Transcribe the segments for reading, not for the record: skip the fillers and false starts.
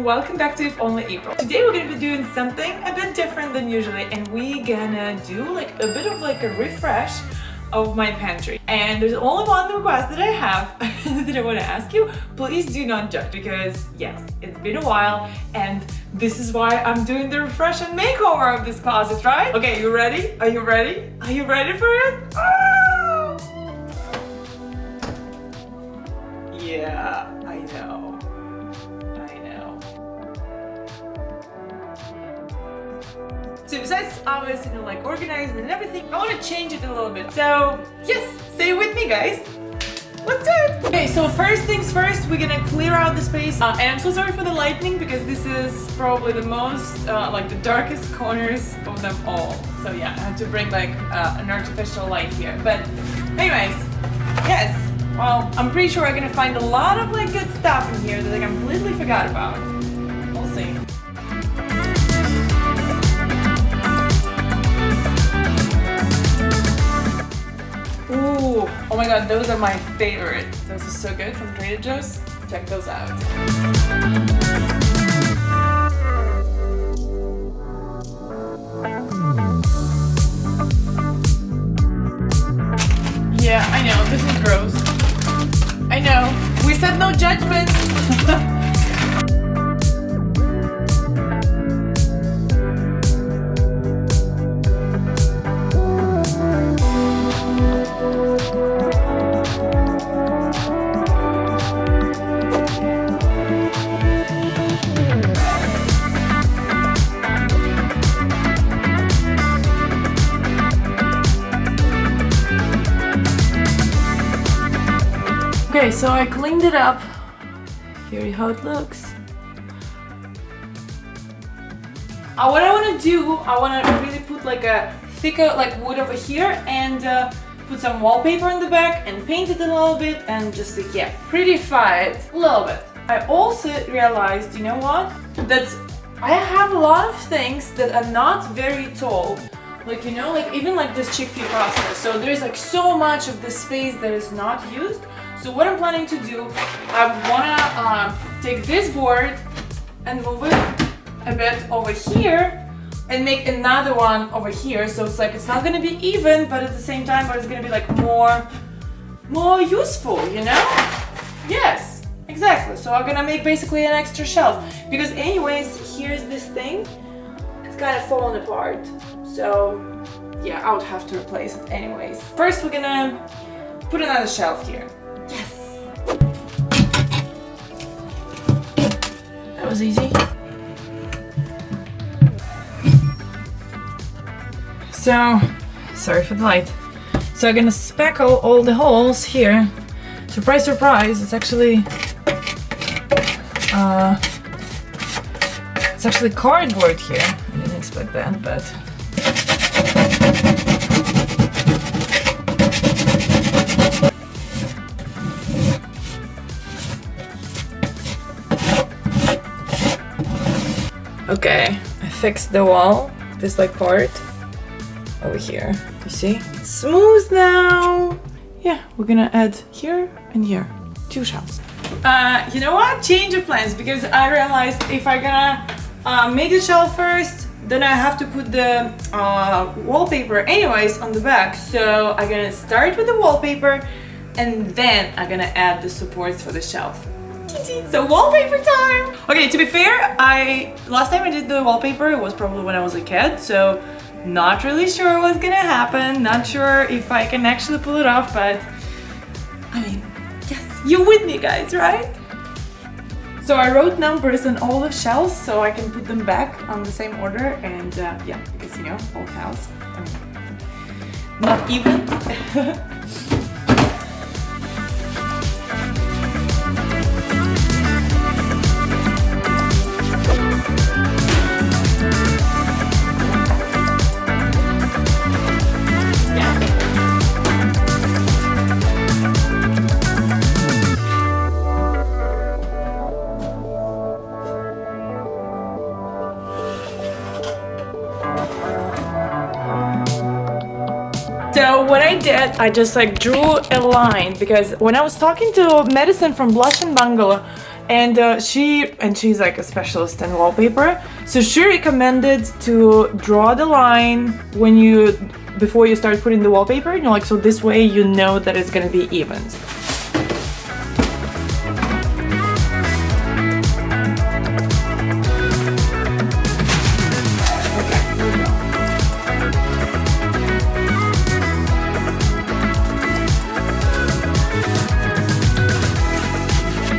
welcome back to If Only April. Today we're gonna be doing something a bit different than usually, and we're gonna do like a bit of like a refresh of my pantry. And there's only one request that I have that I want to ask you. Please do not judge, because yes, it's been a while and this is why I'm doing the refresh and makeover of this closet, right? Okay, you ready? Are you ready? Are you ready for it? Ah! Yeah, I know. So besides obviously, like organizing and everything, I want to change it a little bit. So yes, stay with me guys. Let's do it. Okay, so first things first, we're gonna clear out the space. And I'm so sorry for the lighting, because this is probably the most, like the darkest corners of them all. So yeah, I had to bring like an artificial light here. But anyways, yes. Well, I'm pretty sure I'm gonna find a lot of like good stuff in here that I completely forgot about. We'll see. Ooh, oh my god, those are my favorite. Those are so good from Trader Joe's. Check those out. Yeah, I know, this is gross. I know, we said no judgment. Okay, so I cleaned it up. Here is how it looks. What I want to do, I want to really put like a thicker like wood over here, and put some wallpaper in the back and paint it a little bit, and just like, yeah, prettify it a little bit. I also realized, you know what, that I have a lot of things that are not very tall. Like, you know, like even like this chickpea pasta. So there's like so much of the space that is not used. So what I'm planning to do, I wanna take this board and move it a bit over here and make another one over here. So it's like, it's not gonna be even, but at the same time, but it's gonna be like more useful, you know? Yes, exactly. So I'm gonna make basically an extra shelf, because anyways, here's this thing. It's kind of falling apart. So yeah, I would have to replace it anyways. First, we're gonna put another shelf here. Yes! That was easy. So, sorry for the light. So I'm gonna spackle all the holes here. Surprise, surprise, it's actually cardboard here. I didn't expect that, but okay, I fixed the wall, this like part over here. You see? It's smooth now. Yeah, we're gonna add here and here, 2 shelves. You know what? Change of plans, because I realized if I'm gonna make the shelf first, then I have to put the wallpaper anyways on the back. So I'm gonna start with the wallpaper, and then I'm gonna add the supports for the shelf. So wallpaper time! Okay, to be fair, last time I did the wallpaper, it was probably when I was a kid, so not really sure what's gonna happen, not sure if I can actually pull it off, but I mean, yes, you're with me guys, right? So I wrote numbers on all the shelves so I can put them back on the same order, and yeah, because you know, old house, I mean, not even. So what I did, I just like drew a line, because when I was talking to Madison from Blush and Bungalow, And she's like a specialist in wallpaper, so she recommended to draw the line before you start putting the wallpaper, you know, like, so this way you know that it's gonna be even.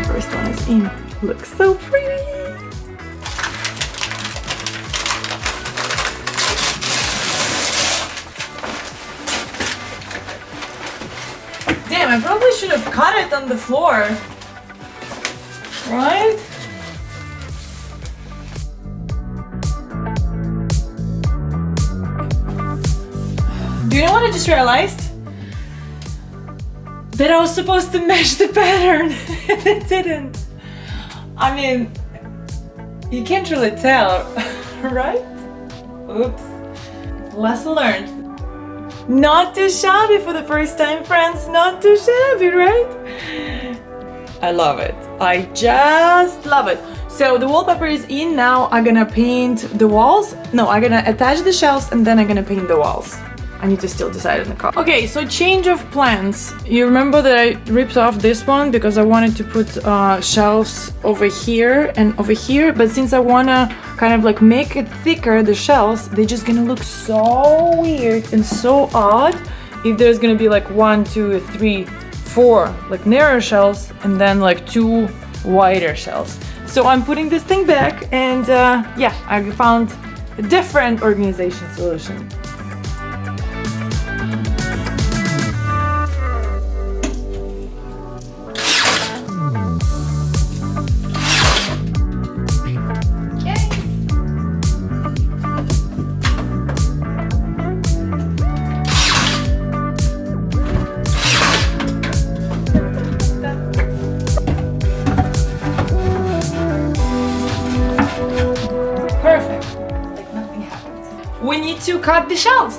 First one is in. Looks so pretty. Damn, I probably should have cut it on the floor. Right? Do you know what I just realized? That I was supposed to match the pattern and it didn't. I mean, you can't really tell, right? Oops. Lesson learned. Not too shabby for the first time, friends. Not too shabby, right? I love it. I just love it. So the wallpaper is in now. I'm gonna paint the walls. No, I'm gonna attach the shelves and then I'm gonna paint the walls. I need to still decide in the car. Okay, so change of plans. You remember that I ripped off this one because I wanted to put shelves over here and over here, but since I wanna kind of like make it thicker, the shelves, they're just gonna look so weird and so odd if there's gonna be like 1, 2, 3, 4 like narrow shelves and then like 2 wider shelves. So I'm putting this thing back and yeah, I found a different organization solution. We need to cut the shelves.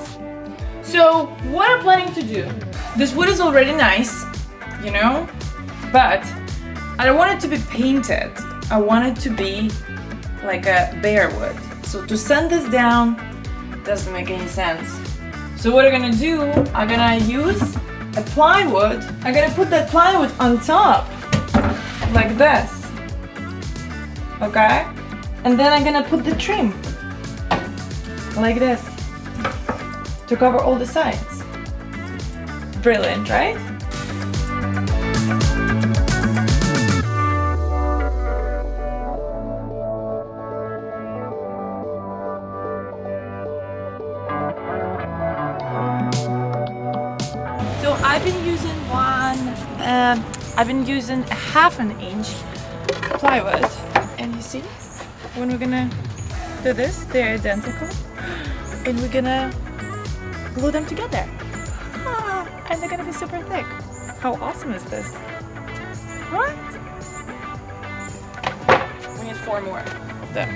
So what I'm planning to do, this wood is already nice, you know, but I don't want it to be painted. I want it to be like a bare wood. So to sand this down doesn't make any sense. So what I'm gonna do, I'm gonna use a plywood. I'm gonna put that plywood on top like this, okay? And then I'm gonna put the trim like this to cover all the sides. Brilliant, right? So I've been using a 1/2 inch plywood, and you see when we're gonna do this, they're identical. And we're gonna glue them together. And they're gonna be super thick. How awesome is this? Right? We need 4 more of them.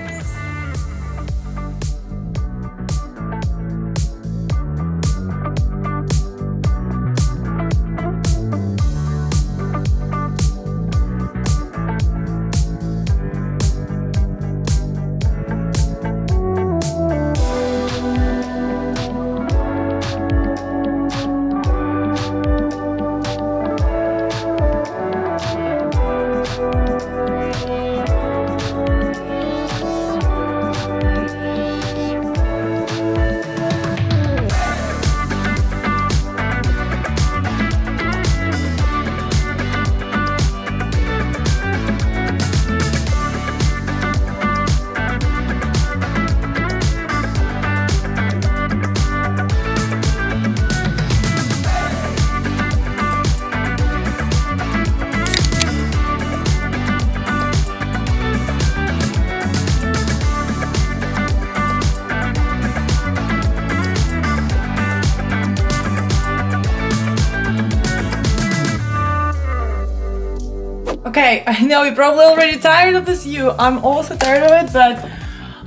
Okay, I know you're probably already tired of this view. I'm also tired of it, but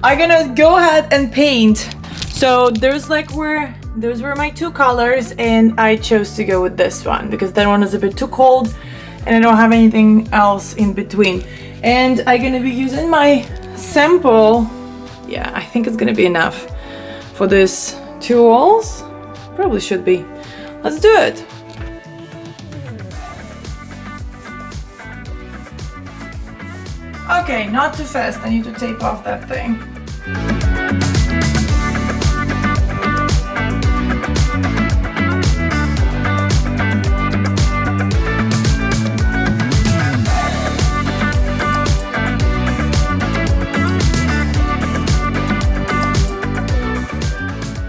I'm gonna go ahead and paint. So those were my 2 colors, and I chose to go with this one because that one is a bit too cold and I don't have anything else in between. And I'm gonna be using my sample. Yeah, I think it's gonna be enough for these 2 walls. Probably should be. Let's do it. Okay, not too fast. I need to tape off that thing.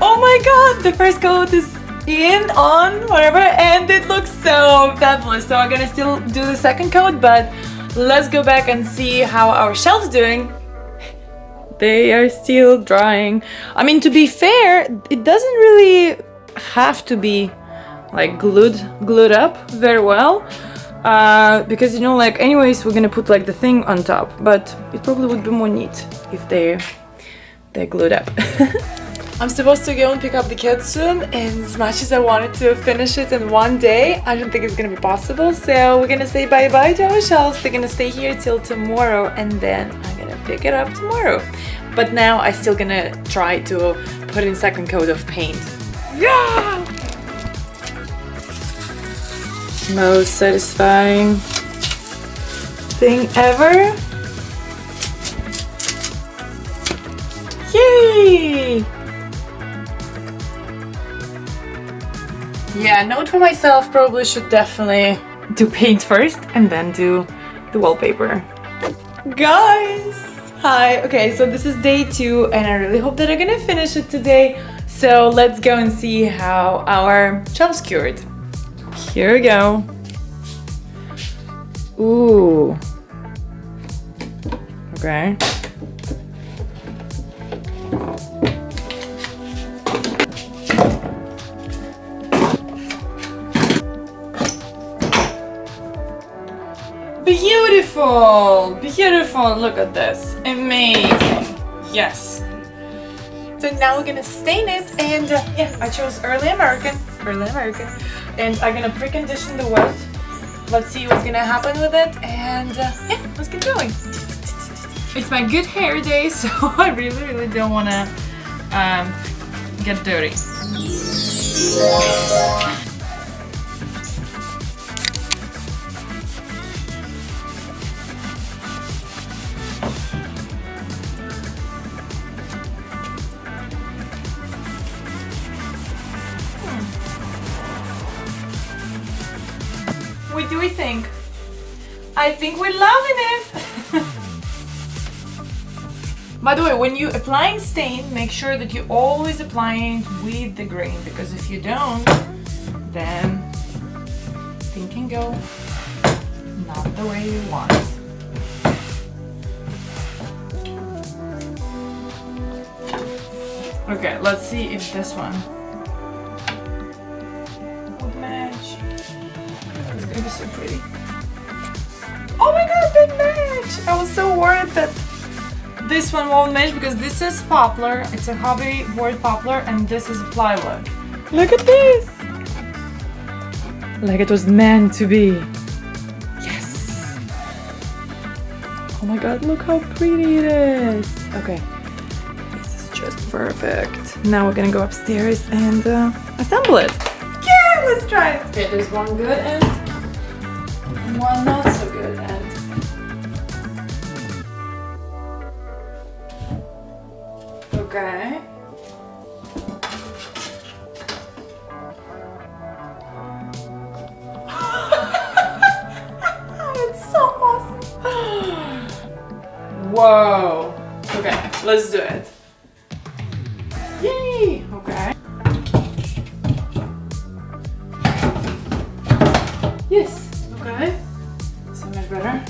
Oh my god, the first coat is in, on, whatever, and it looks so fabulous. So I'm gonna still do the second coat, but let's go back and see how our shelves doing. They are still drying. I mean, to be fair, it doesn't really have to be like glued up very well, because you know, like, anyways, we're gonna put like the thing on top, but it probably would be more neat if they're glued up. I'm supposed to go and pick up the kids soon, and as much as I wanted to finish it in one day, I don't think it's gonna be possible. So we're gonna say bye-bye to our shelves. They're gonna stay here till tomorrow, and then I'm gonna pick it up tomorrow. But now I'm still gonna try to put in second coat of paint. Yeah! Most satisfying thing ever. Yay! Yeah, note for myself, probably should definitely do paint first and then do the wallpaper. Guys! Hi! Okay, so this is day 2 and I really hope that I'm gonna finish it today. So let's go and see how our shelves cured. Here we go. Ooh. Okay. Beautiful! Beautiful! Look at this. Amazing. Yes. So now we're gonna stain it, and yeah, I chose early American, and I'm gonna precondition the wood. Let's see what's gonna happen with it, and yeah, let's get going. It's my good hair day, so I really don't wanna get dirty. What do we think? I think we're loving it! By the way, when you're applying stain, make sure that you're always applying with the grain, because if you don't, then thing can go not the way you want. Okay, let's see if this one would match. It's gonna be so pretty. Oh my god, they match! I was so worried that this one won't match because this is poplar. It's a hobby board poplar, and this is plywood. Look at this! Like it was meant to be. Yes! Oh my god, look how pretty it is! Okay, this is just perfect. Now we're gonna go upstairs and assemble it. Yeah, let's try it! Okay, there's one good end, and one not so good end. Okay. It's so awesome. Whoa. Okay, let's do it. Yay. Okay. Yes. Okay. So much better.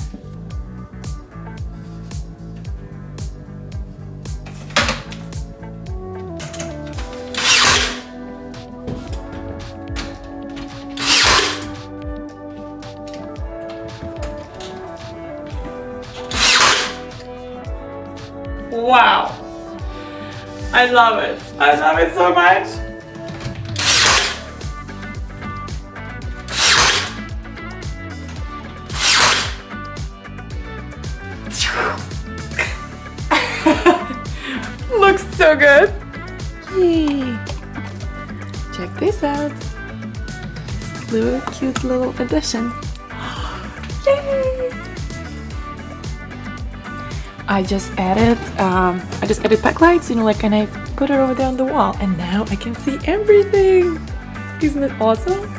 Wow, I love it. I love it so much. Looks so good. Yay. Check this out. Little cute little addition. Yay. I just added backlights, you know, like, and I put it over there on the wall, and now I can see everything. Isn't it awesome?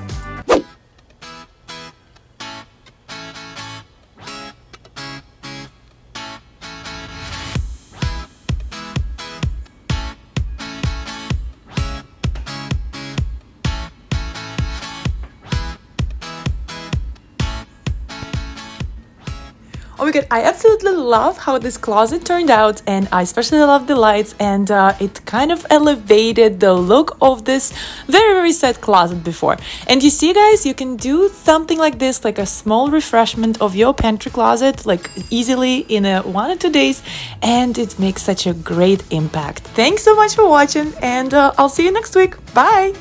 Oh my god, I absolutely love how this closet turned out, and I especially love the lights, and it kind of elevated the look of this very sad closet before. And you see, guys, you can do something like this, like a small refreshment of your pantry closet, like easily in 1 or 2 days, and it makes such a great impact. Thanks so much for watching, and I'll see you next week. Bye!